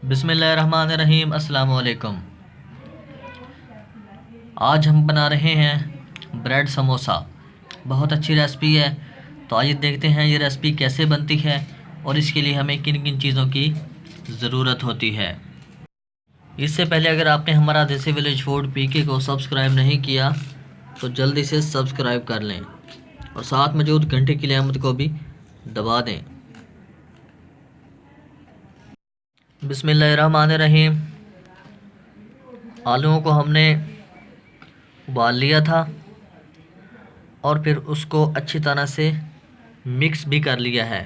बिस्मिल्लाहिर्रहमानिर्रहीम। अस्सलाम वालेकुम। आज हम बना रहे हैं ब्रेड समोसा। बहुत अच्छी रेसिपी है। तो आइए देखते हैं ये रेसिपी कैसे बनती है और इसके लिए हमें किन किन चीज़ों की ज़रूरत होती है। इससे पहले अगर आपने हमारा देसी विलेज फूड पीके को सब्सक्राइब नहीं किया तो जल्दी से सब्सक्राइब कर लें और साथ मौजूद घंटे की अलामत को भी दबा दें। बिस्मिल्लाहिर्रहमानिर्रहीम। आलूओं को हमने उबाल लिया था और फिर उसको अच्छी तरह से मिक्स भी कर लिया है।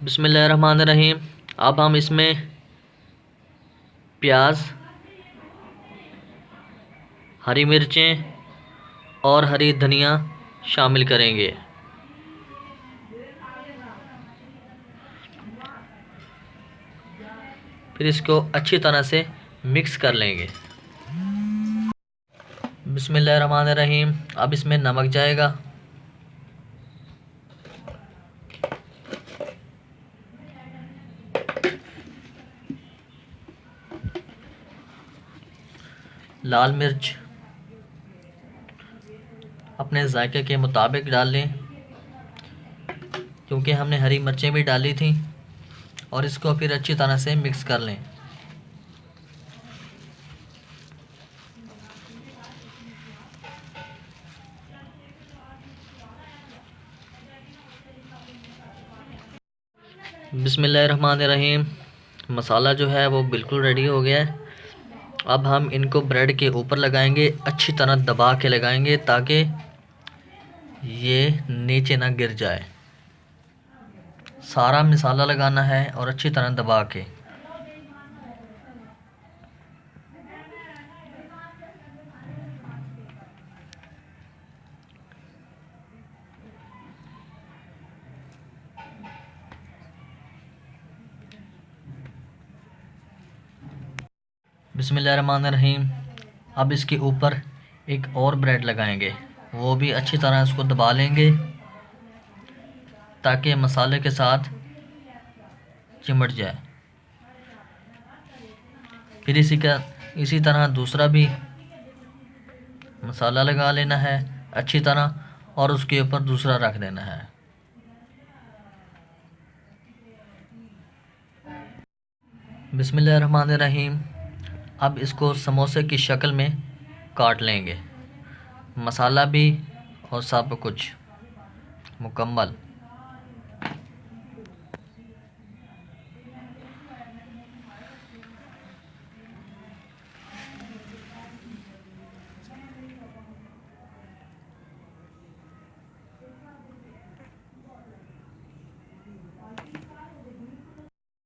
बिस्मिल्लाहिर्रहमानिर्रहीम। अब हम इसमें प्याज, हरी मिर्चें और हरी धनिया शामिल करेंगे। फिर इसको अच्छी तरह से मिक्स कर लेंगे। बिस्मिल्लाहिर्रहमानिर्रहीम। अब इसमें नमक जाएगा, लाल मिर्च अपने जायके के मुताबिक डाल लें क्योंकि हमने हरी मिर्चें भी डाली थी। और इसको फिर अच्छी तरह से मिक्स कर लें। बिस्मिल्लाहिर्रहमानिर्रहीम। मसाला जो है वो बिल्कुल रेडी हो गया है। अब हम इनको ब्रेड के ऊपर लगाएंगे, अच्छी तरह दबा के लगाएंगे ताकि ये नीचे ना गिर जाए। सारा मसाला लगाना है और अच्छी तरह दबा के। बिस्मिल्लाहिर्रहमानिर्रहीम। अब इसके ऊपर एक और ब्रेड लगाएंगे, वो भी अच्छी तरह इसको दबा लेंगे ताकि मसाले के साथ चिमट जाए। फिर इसी तरह दूसरा भी मसाला लगा लेना है अच्छी तरह और उसके ऊपर दूसरा रख देना है। बिस्मिल्लाहिर्रहमानिर्रहीम। अब इसको समोसे की शक्ल में काट लेंगे, मसाला भी और सब कुछ मुकम्मल।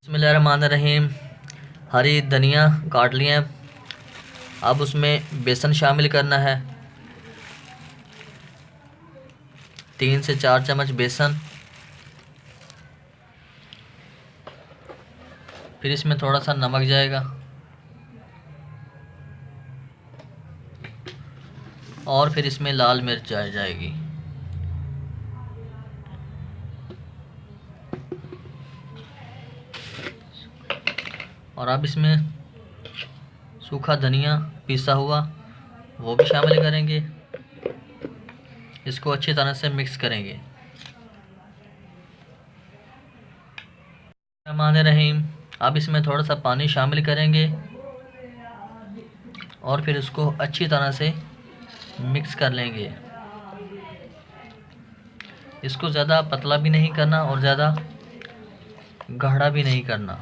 बिस्मिल्लाहिर्रहमानिर्रहीम। हरी धनिया काट लिए हैं। अब उसमें बेसन शामिल करना है, 3 से 4 चम्मच बेसन। फिर इसमें थोड़ा सा नमक जाएगा और फिर इसमें लाल मिर्च जाएगी। और अब इसमें सूखा धनिया पिसा हुआ वो भी शामिल करेंगे। इसको अच्छी तरह से मिक्स करेंगे। रहमान। अब इसमें थोड़ा सा पानी शामिल करेंगे और फिर इसको अच्छी तरह से मिक्स कर लेंगे। इसको ज़्यादा पतला भी नहीं करना और ज़्यादा गाढ़ा भी नहीं करना।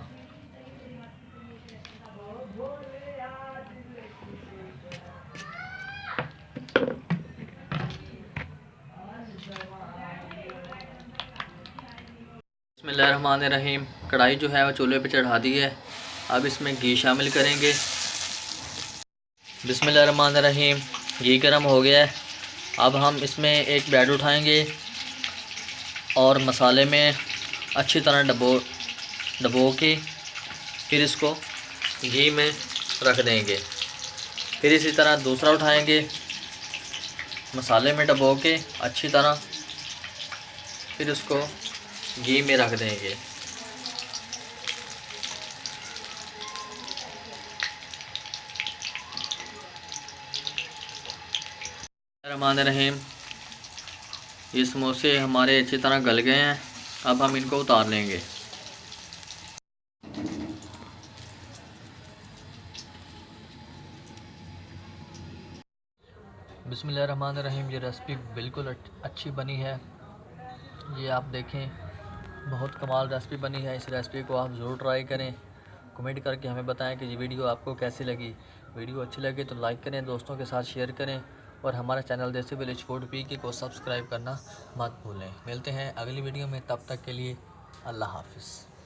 बिस्मिल्लाहिर्रहमानिर्रहीम। कढ़ाई जो है वो चूल्हे पे चढ़ा दी है। अब इसमें घी शामिल करेंगे। बिस्मिल्लाहिर्रहमानिर्रहीम। घी गर्म हो गया है। अब हम इसमें एक ब्रेड उठाएंगे और मसाले में अच्छी तरह डबो के फिर इसको घी में रख देंगे। फिर इसी तरह दूसरा उठाएंगे, मसाले में डबो के अच्छी तरह फिर उसको घी में रख देंगे। रहमान रहीम, ये समोसे हमारे अच्छी तरह गल गए हैं। अब हम इनको उतार लेंगे। बिस्मिल्लाहिर्रहमानिर्रहीम, ये रेसिपी बिल्कुल अच्छी बनी है। ये आप देखें, बहुत कमाल रेसिपी बनी है। इस रेसिपी को आप ज़रूर ट्राई करें। कमेंट करके हमें बताएं कि ये वीडियो आपको कैसी लगी। वीडियो अच्छी लगे तो लाइक करें, दोस्तों के साथ शेयर करें और हमारे चैनल देसी विलेज फूड पी को सब्सक्राइब करना मत भूलें। मिलते हैं अगली वीडियो में, तब तक के लिए अल्लाह हाफ़िज़।